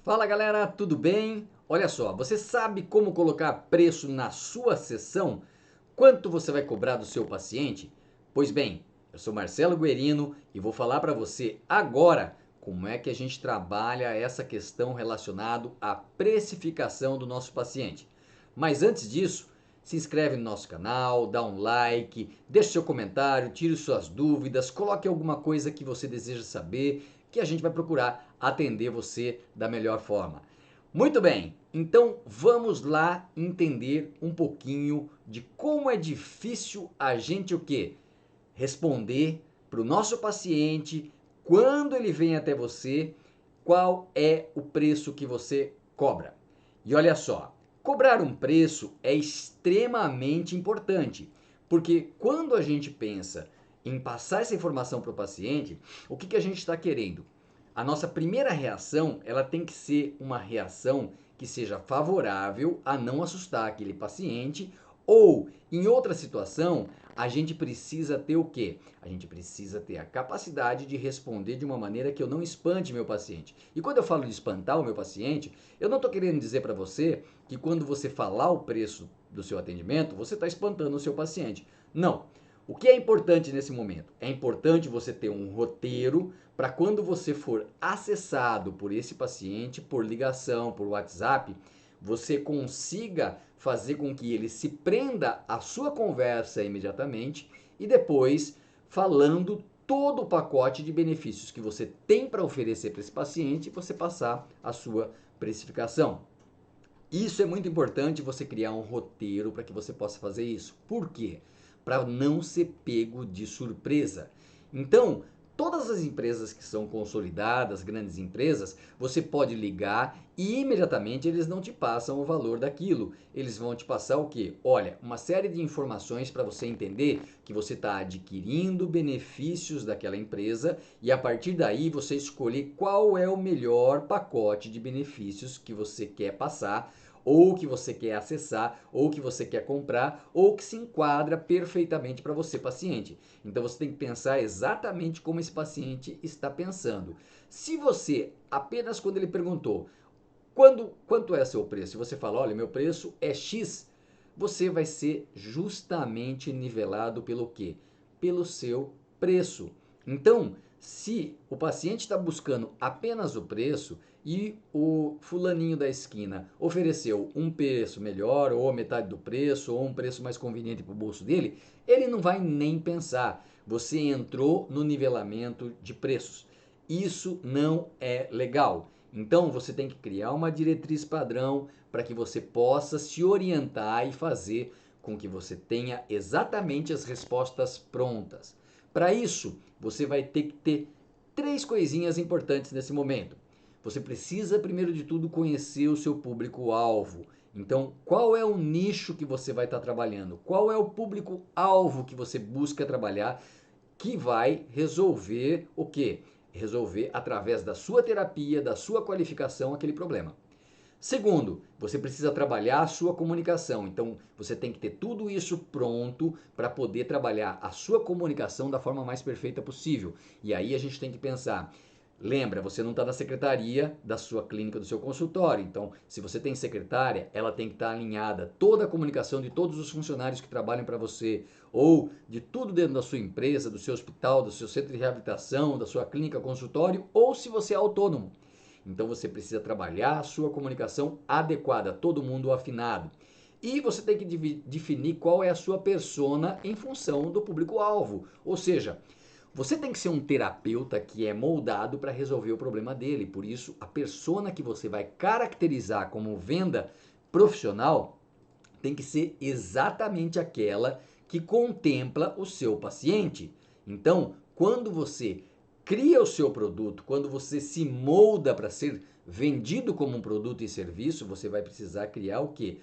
Fala galera, tudo bem? Olha só, você sabe como colocar preço na sua sessão? Quanto você vai cobrar do seu paciente? Pois bem, eu sou Marcelo Guerino e vou falar para você agora como é que a gente trabalha essa questão relacionada à precificação do nosso paciente. Mas antes disso, se inscreve no nosso canal, dá um like, deixe seu comentário, tire suas dúvidas, coloque alguma coisa que você deseja saber, que a gente vai procurar atender você da melhor forma. Muito bem, então vamos lá entender um pouquinho de como é difícil a gente o quê? Responder para o nosso paciente quando ele vem até você, qual é o preço que você cobra. E olha só, cobrar um preço é extremamente importante, porque quando a gente pensa em passar essa informação para o paciente, o que a gente está querendo? A nossa primeira reação, ela tem que ser uma reação que seja favorável a não assustar aquele paciente, ou em outra situação, a gente precisa ter o quê? A gente precisa ter a capacidade de responder de uma maneira que eu não espante meu paciente. E quando eu falo de espantar o meu paciente, eu não estou querendo dizer para você que quando você falar o preço do seu atendimento, você está espantando o seu paciente. Não. O que é importante nesse momento? É importante você ter um roteiro para quando você for acessado por esse paciente, por ligação, por WhatsApp, você consiga fazer com que ele se prenda à sua conversa imediatamente e depois falando todo o pacote de benefícios que você tem para oferecer para esse paciente, você passar a sua precificação. Isso é muito importante, você criar um roteiro para que você possa fazer isso. Por quê? Para não ser pego de surpresa. Então, todas as empresas que são consolidadas, grandes empresas, você pode ligar e imediatamente eles não te passam o valor daquilo. Eles vão te passar o quê? Olha, uma série de informações para você entender que você está adquirindo benefícios daquela empresa e a partir daí você escolher qual é o melhor pacote de benefícios que você quer passar, ou que você quer acessar, ou que você quer comprar, ou que se enquadra perfeitamente para você, paciente. Então você tem que pensar exatamente como esse paciente está pensando. Se você, apenas quando ele perguntou, quanto é seu preço? E você fala, olha, meu preço é X, você vai ser justamente nivelado pelo quê? Pelo seu preço. Então, se o paciente está buscando apenas o preço e o fulaninho da esquina ofereceu um preço melhor, ou metade do preço, ou um preço mais conveniente para o bolso dele, ele não vai nem pensar. Você entrou no nivelamento de preços. Isso não é legal. Então você tem que criar uma diretriz padrão para que você possa se orientar e fazer com que você tenha exatamente as respostas prontas. Para isso, você vai ter que ter três coisinhas importantes nesse momento. Você precisa, primeiro de tudo, conhecer o seu público-alvo. Então, qual é o nicho que você vai estar trabalhando? Qual é o público-alvo que você busca trabalhar que vai resolver o quê? Resolver através da sua terapia, da sua qualificação, aquele problema. Segundo, você precisa trabalhar a sua comunicação. Então, você tem que ter tudo isso pronto para poder trabalhar a sua comunicação da forma mais perfeita possível. E aí a gente tem que pensar. Lembra, você não está na secretaria da sua clínica, do seu consultório. Então, se você tem secretária, ela tem que estar alinhada. Toda a comunicação de todos os funcionários que trabalham para você, ou de tudo dentro da sua empresa, do seu hospital, do seu centro de reabilitação, da sua clínica, consultório, ou se você é autônomo. Então você precisa trabalhar a sua comunicação adequada, todo mundo afinado. E você tem que definir qual é a sua persona em função do público-alvo. Ou seja, você tem que ser um terapeuta que é moldado para resolver o problema dele. Por isso, a persona que você vai caracterizar como venda profissional tem que ser exatamente aquela que contempla o seu paciente. Então, quando você cria o seu produto, quando você se molda para ser vendido como um produto e serviço, você vai precisar criar o quê?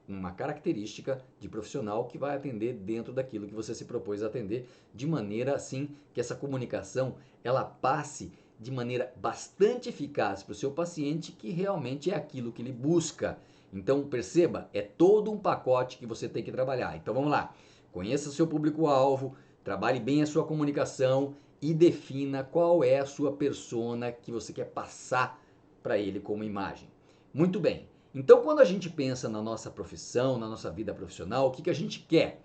Uma característica de profissional que vai atender dentro daquilo que você se propôs a atender, de maneira assim que essa comunicação ela passe de maneira bastante eficaz para o seu paciente, que realmente é aquilo que ele busca. Então perceba, é todo um pacote que você tem que trabalhar. Então vamos lá, conheça seu público-alvo, trabalhe bem a sua comunicação e defina qual é a sua persona que você quer passar para ele como imagem. Muito bem. Então, quando a gente pensa na nossa profissão, na nossa vida profissional, o que a gente quer?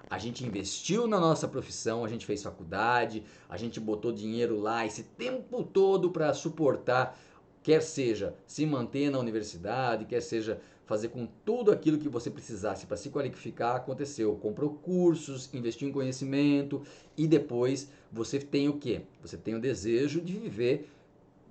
A gente investiu na nossa profissão, a gente fez faculdade, a gente botou dinheiro lá esse tempo todo para suportar, quer seja se manter na universidade, quer seja fazer com tudo aquilo que você precisasse para se qualificar, aconteceu. Comprou cursos, investiu em conhecimento e depois você tem o quê? Você tem o desejo de viver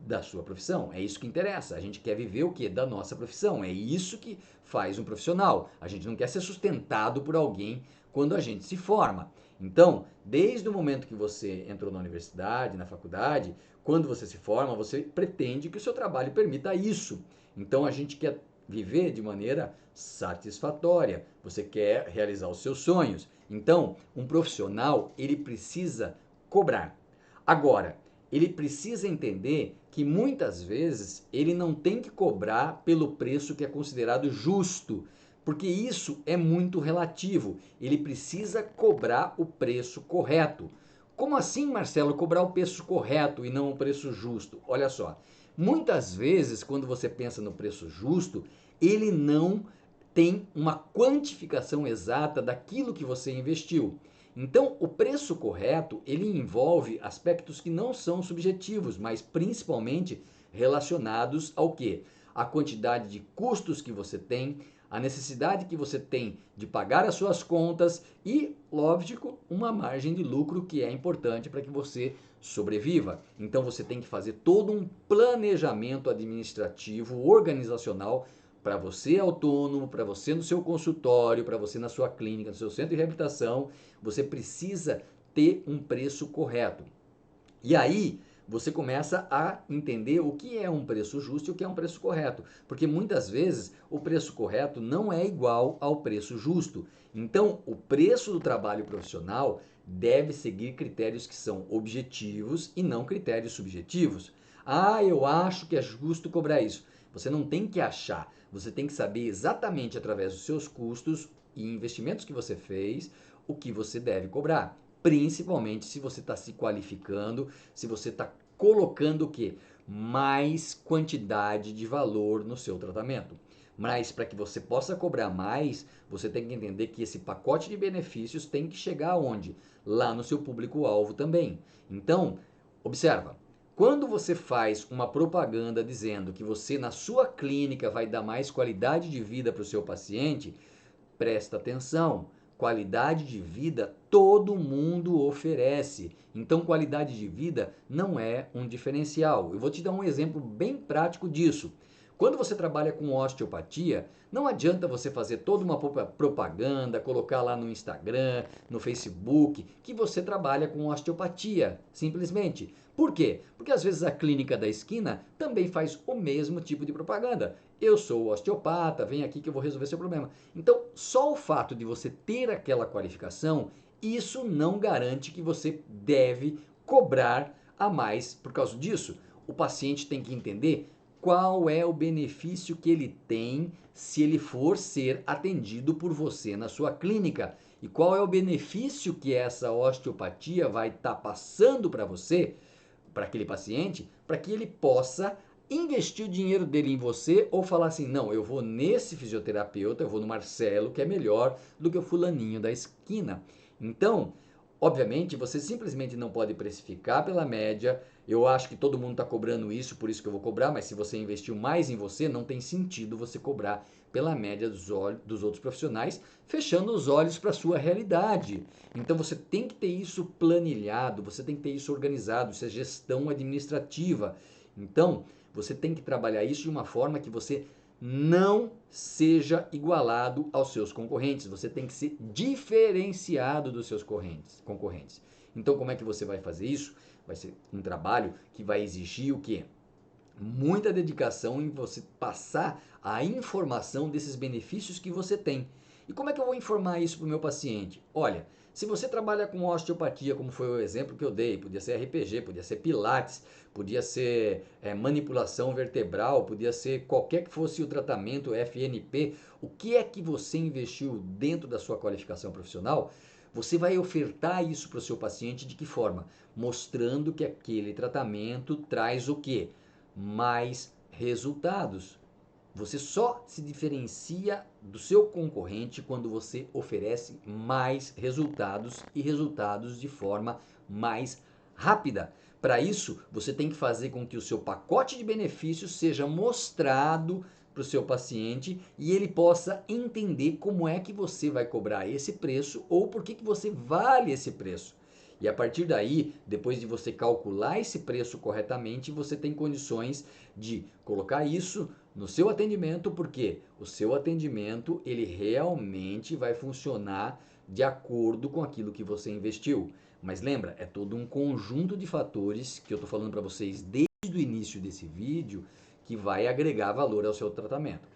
da sua profissão. É isso que interessa. A gente quer viver o quê? Da nossa profissão. É isso que faz um profissional. A gente não quer ser sustentado por alguém quando a gente se forma. Então, desde o momento que você entrou na universidade, na faculdade, quando você se forma, você pretende que o seu trabalho permita isso. Então, a gente quer viver de maneira satisfatória. Você quer realizar os seus sonhos. Então, um profissional, ele precisa cobrar. Agora, ele precisa entender que muitas vezes ele não tem que cobrar pelo preço que é considerado justo, porque isso é muito relativo. Ele precisa cobrar o preço correto. Como assim, Marcelo, cobrar o preço correto e não o preço justo? Olha só, muitas vezes quando você pensa no preço justo, ele não tem uma quantificação exata daquilo que você investiu. Então, o preço correto, ele envolve aspectos que não são subjetivos, mas principalmente relacionados ao quê? A quantidade de custos que você tem, a necessidade que você tem de pagar as suas contas e, lógico, uma margem de lucro que é importante para que você sobreviva. Então, você tem que fazer todo um planejamento administrativo, organizacional para você autônomo, para você no seu consultório, para você na sua clínica, no seu centro de reabilitação, você precisa ter um preço correto. E aí você começa a entender o que é um preço justo e o que é um preço correto, porque muitas vezes o preço correto não é igual ao preço justo. Então, o preço do trabalho profissional deve seguir critérios que são objetivos e não critérios subjetivos. Ah, eu acho que é justo cobrar isso. Você não tem que achar, você tem que saber exatamente através dos seus custos e investimentos que você fez o que você deve cobrar. Principalmente se você está se qualificando, se você está colocando o quê? Mais quantidade de valor no seu tratamento. Mas para que você possa cobrar mais, você tem que entender que esse pacote de benefícios tem que chegar aonde? Lá no seu público-alvo também. Então, observa, quando você faz uma propaganda dizendo que você na sua clínica vai dar mais qualidade de vida para o seu paciente, presta atenção. Qualidade de vida todo mundo oferece. Então, qualidade de vida não é um diferencial. Eu vou te dar um exemplo bem prático disso. Quando você trabalha com osteopatia, não adianta você fazer toda uma propaganda, colocar lá no Instagram, no Facebook, que você trabalha com osteopatia, simplesmente. Por quê? Porque às vezes a clínica da esquina também faz o mesmo tipo de propaganda. Eu sou osteopata, vem aqui que eu vou resolver seu problema. Então, só o fato de você ter aquela qualificação, isso não garante que você deve cobrar a mais por causa disso. O paciente tem que entender qual é o benefício que ele tem se ele for ser atendido por você na sua clínica e qual é o benefício que essa osteopatia vai estar passando para você, para aquele paciente, para que ele possa investir o dinheiro dele em você ou falar assim, não, eu vou nesse fisioterapeuta, eu vou no Marcelo, que é melhor do que o fulaninho da esquina. Então, obviamente, você simplesmente não pode precificar pela média. Eu acho que todo mundo está cobrando isso, por isso que eu vou cobrar, mas se você investiu mais em você, não tem sentido você cobrar pela média dos outros profissionais, fechando os olhos para a sua realidade. Então você tem que ter isso planilhado, você tem que ter isso organizado, isso é gestão administrativa. Então, você tem que trabalhar isso de uma forma que você não seja igualado aos seus concorrentes. Você tem que ser diferenciado dos seus concorrentes. Então, como é que você vai fazer isso? Vai ser um trabalho que vai exigir o quê? Muita dedicação em você passar a informação desses benefícios que você tem. E como é que eu vou informar isso para o meu paciente? Olha, se você trabalha com osteopatia, como foi o exemplo que eu dei, podia ser RPG, podia ser pilates, podia ser manipulação vertebral, podia ser qualquer que fosse o tratamento, FNP, o que é que você investiu dentro da sua qualificação profissional? Você vai ofertar isso para o seu paciente de que forma? Mostrando que aquele tratamento traz o quê? Mais resultados. Você só se diferencia do seu concorrente quando você oferece mais resultados e resultados de forma mais rápida. Para isso, você tem que fazer com que o seu pacote de benefícios seja mostrado para o seu paciente e ele possa entender como é que você vai cobrar esse preço ou por que você vale esse preço. E a partir daí, depois de você calcular esse preço corretamente, você tem condições de colocar isso no seu atendimento, porque o seu atendimento ele realmente vai funcionar de acordo com aquilo que você investiu. Mas lembra, é todo um conjunto de fatores que eu estou falando para vocês desde o início desse vídeo que vai agregar valor ao seu tratamento.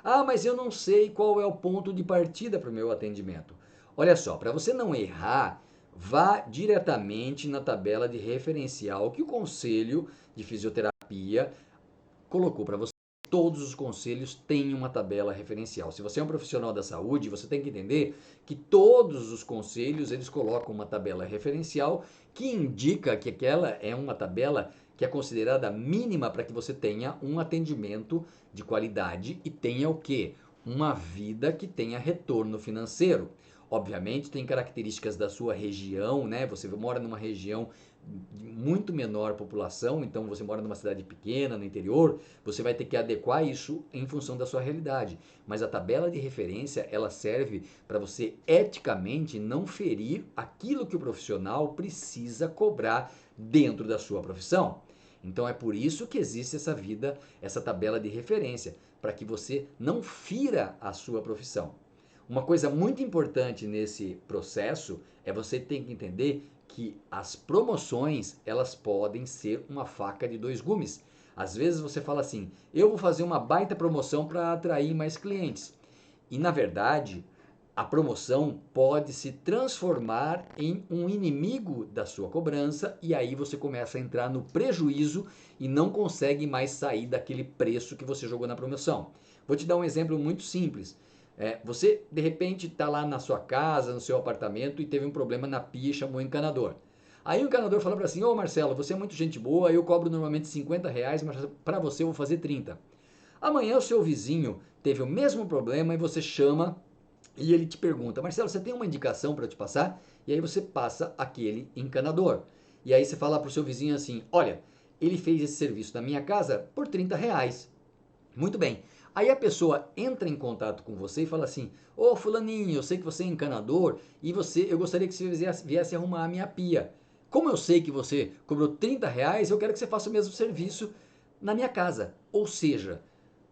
Ah, mas eu não sei qual é o ponto de partida para o meu atendimento. Olha só, para você não errar, vá diretamente na tabela de referencial que o Conselho de Fisioterapia colocou para você. Todos os conselhos têm uma tabela referencial. Se você é um profissional da saúde, você tem que entender que todos os conselhos eles colocam uma tabela referencial que indica que aquela é uma tabela que é considerada mínima para que você tenha um atendimento de qualidade e tenha o quê? Uma vida que tenha retorno financeiro. Obviamente tem características da sua região, né? Você mora numa região de muito menor população, então você mora numa cidade pequena, no interior, você vai ter que adequar isso em função da sua realidade. Mas a tabela de referência, ela serve para você eticamente não ferir aquilo que o profissional precisa cobrar dentro da sua profissão. Então é por isso que existe essa vida, essa tabela de referência, para que você não fira a sua profissão. Uma coisa muito importante nesse processo é você ter que entender que as promoções, elas podem ser uma faca de dois gumes. Às vezes você fala assim, eu vou fazer uma baita promoção para atrair mais clientes. E na verdade, a promoção pode se transformar em um inimigo da sua cobrança e aí você começa a entrar no prejuízo e não consegue mais sair daquele preço que você jogou na promoção. Vou te dar um exemplo muito simples. Você de repente está lá na sua casa, no seu apartamento e teve um problema na pia e chamou o encanador. Aí o encanador fala para assim, ô Marcelo, você é muito gente boa, eu cobro normalmente R$ 50, mas para você eu vou fazer 30. Amanhã o seu vizinho teve o mesmo problema e você chama e ele te pergunta, Marcelo, você tem uma indicação para eu te passar? E aí você passa aquele encanador. E aí você fala para o seu vizinho assim, olha, ele fez esse serviço na minha casa por R$ 30. Muito bem. Aí a pessoa entra em contato com você e fala assim: ô fulaninho, eu sei que você é encanador e eu gostaria que você viesse arrumar a minha pia. Como eu sei que você cobrou R$ 30, eu quero que você faça o mesmo serviço na minha casa. Ou seja,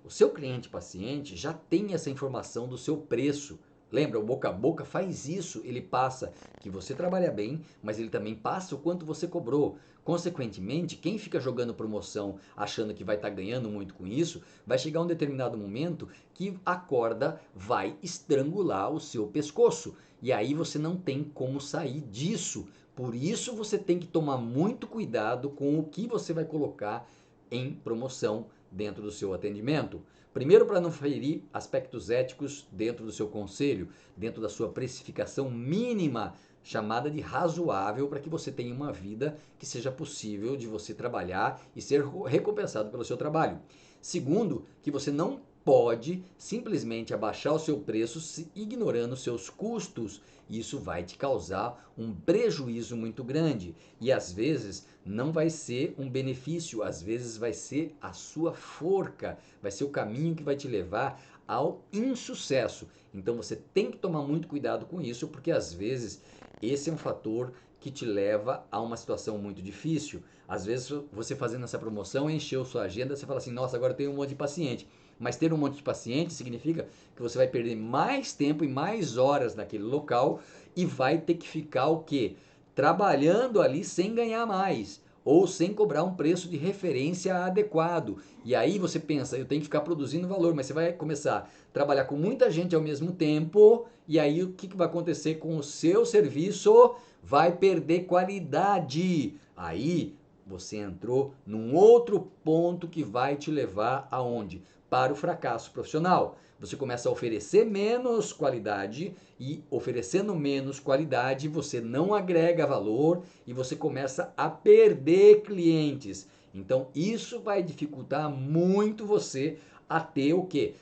o seu cliente paciente já tem essa informação do seu preço. Lembra, o boca a boca faz isso, ele passa que você trabalha bem, mas ele também passa o quanto você cobrou. Consequentemente, quem fica jogando promoção achando que vai estar ganhando muito com isso, vai chegar um determinado momento que a corda vai estrangular o seu pescoço. E aí você não tem como sair disso. Por isso você tem que tomar muito cuidado com o que você vai colocar em promoção dentro do seu atendimento. Primeiro, para não ferir aspectos éticos dentro do seu conselho, dentro da sua precificação mínima, chamada de razoável, para que você tenha uma vida que seja possível de você trabalhar e ser recompensado pelo seu trabalho. Segundo, que você não pode simplesmente abaixar o seu preço ignorando seus custos. Isso vai te causar um prejuízo muito grande e às vezes não vai ser um benefício, às vezes vai ser a sua forca, vai ser o caminho que vai te levar ao insucesso. Então você tem que tomar muito cuidado com isso, porque às vezes esse é um fator que te leva a uma situação muito difícil. Às vezes você fazendo essa promoção, encheu sua agenda, você fala assim, nossa, agora eu tenho um monte de paciente. Mas ter um monte de paciente significa que você vai perder mais tempo e mais horas naquele local e vai ter que ficar o quê? Trabalhando ali sem ganhar mais ou sem cobrar um preço de referência adequado. E aí você pensa, eu tenho que ficar produzindo valor, mas você vai começar a trabalhar com muita gente ao mesmo tempo, e aí o que vai acontecer com o seu serviço? Vai perder qualidade. Aí você entrou num outro ponto que vai te levar aonde? Para o fracasso profissional. Você começa a oferecer menos qualidade e oferecendo menos qualidade você não agrega valor e você começa a perder clientes. Então isso vai dificultar muito você a ter o quê?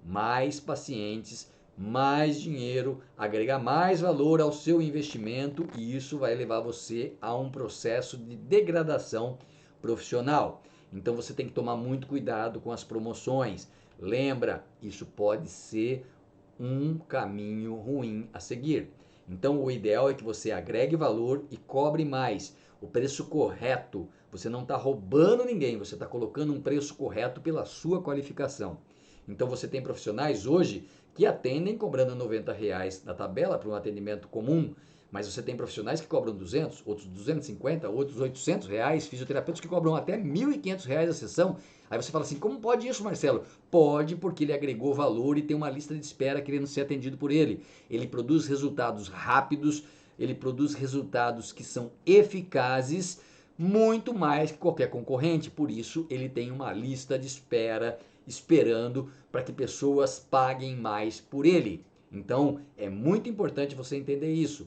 Mais pacientes, mais dinheiro, agregar mais valor ao seu investimento e isso vai levar você a um processo de degradação profissional. Então você tem que tomar muito cuidado com as promoções. Lembra, isso pode ser um caminho ruim a seguir. Então o ideal é que você agregue valor e cobre mais. O preço correto. Você não está roubando ninguém, você está colocando um preço correto pela sua qualificação. Então você tem profissionais hoje que atendem cobrando R$ 90 da tabela para um atendimento comum, mas você tem profissionais que cobram 200, outros 250, outros R$ 800, fisioterapeutas que cobram até R$ 1.500 a sessão. Aí você fala assim, como pode isso, Marcelo? Pode, porque ele agregou valor e tem uma lista de espera querendo ser atendido por ele. Ele produz resultados rápidos, ele produz resultados que são eficazes, muito mais que qualquer concorrente. Por isso, ele tem uma lista de espera esperando para que pessoas paguem mais por ele. Então, é muito importante você entender isso.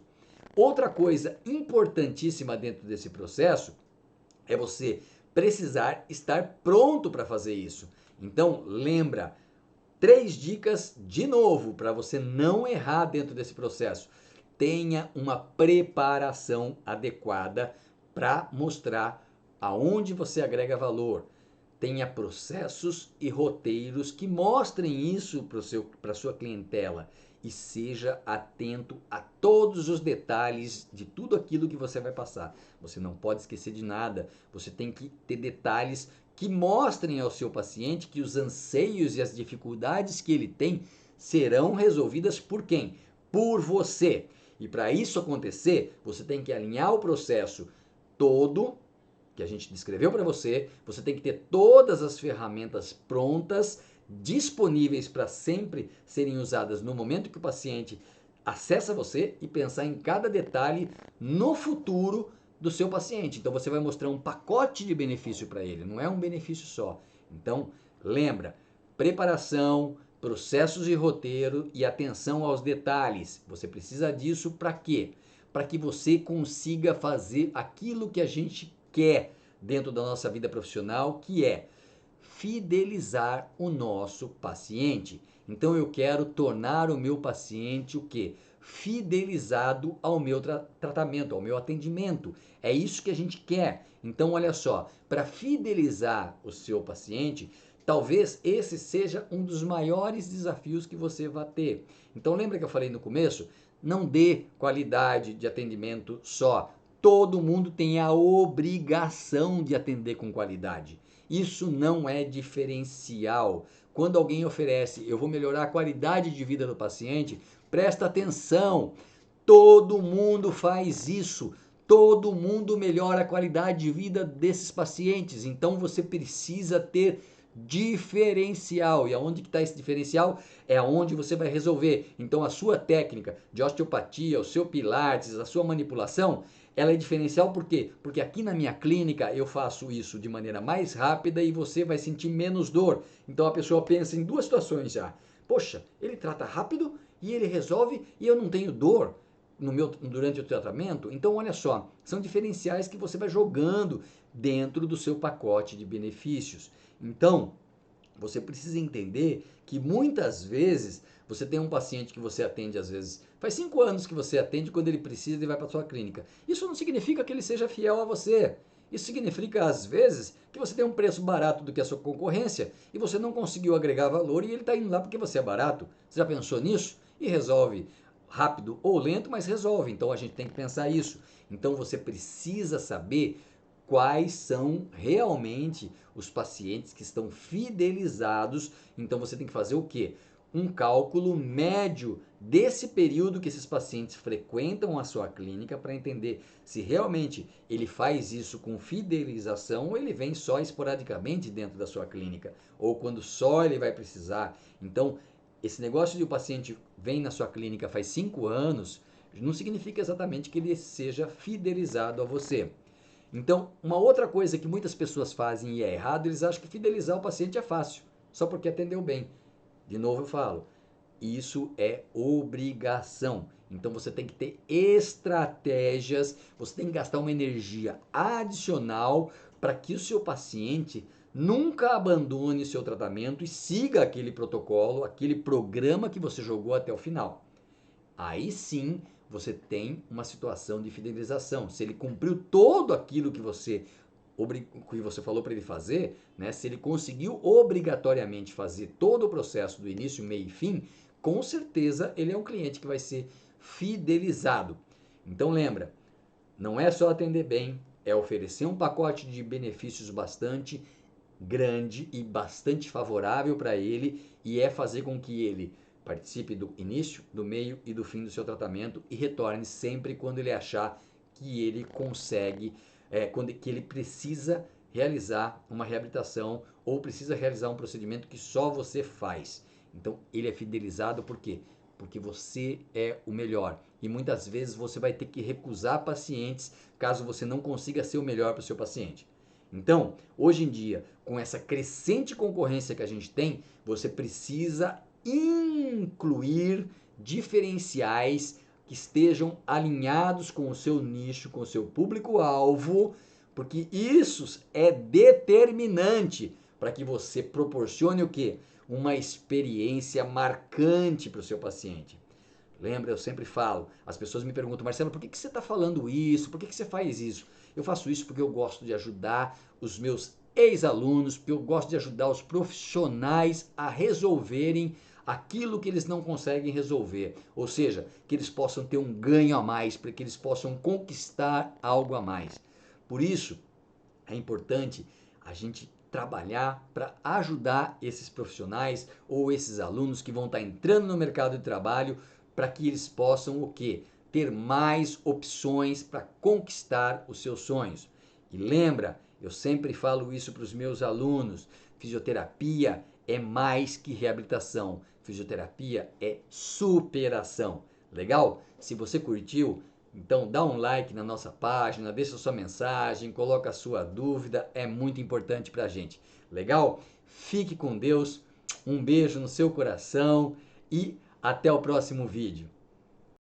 Outra coisa importantíssima dentro desse processo é você precisar estar pronto para fazer isso. Então, lembra, 3 dicas de novo para você não errar dentro desse processo. Tenha uma preparação adequada para mostrar aonde você agrega valor. Tenha processos e roteiros que mostrem isso para a sua clientela e seja atento a todos os detalhes de tudo aquilo que você vai passar. Você não pode esquecer de nada, você tem que ter detalhes que mostrem ao seu paciente que os anseios e as dificuldades que ele tem serão resolvidas por quem? Por você. E para isso acontecer, você tem que alinhar o processo todo que a gente descreveu para você, você tem que ter todas as ferramentas prontas, disponíveis para sempre serem usadas no momento que o paciente acessa você e pensar em cada detalhe no futuro do seu paciente. Então você vai mostrar um pacote de benefício para ele, não é um benefício só. Então, lembra, preparação, processos e roteiro e atenção aos detalhes. Você precisa disso para quê? Para que você consiga fazer aquilo que a gente quer dentro da nossa vida profissional, que é fidelizar o nosso paciente. Então eu quero tornar o meu paciente o quê? Fidelizado ao meu tratamento, ao meu atendimento. É isso que a gente quer. Então olha só, para fidelizar o seu paciente, talvez esse seja um dos maiores desafios que você vai ter. Então lembra que eu falei no começo? Não dê qualidade de atendimento só. Todo mundo tem a obrigação de atender com qualidade. Isso não é diferencial. Quando alguém oferece, eu vou melhorar a qualidade de vida do paciente, presta atenção. Todo mundo faz isso. Todo mundo melhora a qualidade de vida desses pacientes. Então você precisa ter diferencial. E aonde que está esse diferencial? É aonde você vai resolver. Então a sua técnica de osteopatia, o seu pilates, a sua manipulação, ela é diferencial por quê? Porque aqui na minha clínica eu faço isso de maneira mais rápida e você vai sentir menos dor. Então a pessoa pensa em duas situações já. Poxa, ele trata rápido e ele resolve e eu não tenho dor durante o tratamento. Então olha só, são diferenciais que você vai jogando dentro do seu pacote de benefícios. Então, você precisa entender que muitas vezes você tem um paciente que você atende, às vezes, faz 5 anos que você atende, quando ele precisa, ele vai para sua clínica. Isso não significa que ele seja fiel a você. Isso significa, às vezes, que você tem um preço barato do que a sua concorrência e você não conseguiu agregar valor e ele está indo lá porque você é barato. Você já pensou nisso? E resolve rápido ou lento, mas resolve. Então a gente tem que pensar isso. Então você precisa saber quais são realmente os pacientes que estão fidelizados. Então você tem que fazer o quê? Um cálculo médio desse período que esses pacientes frequentam a sua clínica para entender se realmente ele faz isso com fidelização ou ele vem só esporadicamente dentro da sua clínica ou quando só ele vai precisar. Então, esse negócio de o paciente vem na sua clínica faz 5 anos não significa exatamente que ele seja fidelizado a você. Então, uma outra coisa que muitas pessoas fazem e é errado, eles acham que fidelizar o paciente é fácil, só porque atendeu bem. De novo eu falo, isso é obrigação. Então você tem que ter estratégias, você tem que gastar uma energia adicional para que o seu paciente nunca abandone o seu tratamento e siga aquele protocolo, aquele programa que você jogou até o final. Aí sim você tem uma situação de fidelização. Se ele cumpriu todo aquilo que você falou para ele fazer, né? Se ele conseguiu obrigatoriamente fazer todo o processo do início, meio e fim, com certeza ele é um cliente que vai ser fidelizado. Então lembra, não é só atender bem, é oferecer um pacote de benefícios bastante grande e bastante favorável para ele, e é fazer com que ele participe do início, do meio e do fim do seu tratamento e retorne sempre quando ele achar que ele consegue, quando que ele precisa realizar uma reabilitação ou precisa realizar um procedimento que só você faz. Então ele é fidelizado por quê? Porque você é o melhor. E muitas vezes você vai ter que recusar pacientes caso você não consiga ser o melhor para o seu paciente. Então, hoje em dia, com essa crescente concorrência que a gente tem, você precisa incluir diferenciais que estejam alinhados com o seu nicho, com o seu público-alvo, porque isso é determinante para que você proporcione o quê? Uma experiência marcante para o seu paciente. Lembra, eu sempre falo, as pessoas me perguntam, Marcelo, por que você está falando isso? Por que você faz isso? Eu faço isso porque eu gosto de ajudar os meus ex-alunos, porque eu gosto de ajudar os profissionais a resolverem aquilo que eles não conseguem resolver. Ou seja, que eles possam ter um ganho a mais, para que eles possam conquistar algo a mais. Por isso, é importante a gente trabalhar para ajudar esses profissionais ou esses alunos que vão estar entrando no mercado de trabalho para que eles possam o quê? Ter mais opções para conquistar os seus sonhos. E lembra, eu sempre falo isso para os meus alunos, fisioterapia é mais que reabilitação, fisioterapia é superação. Legal? Se você curtiu, então dá um like na nossa página, deixa sua mensagem, coloca a sua dúvida, é muito importante para a gente. Legal? Fique com Deus, um beijo no seu coração e até o próximo vídeo.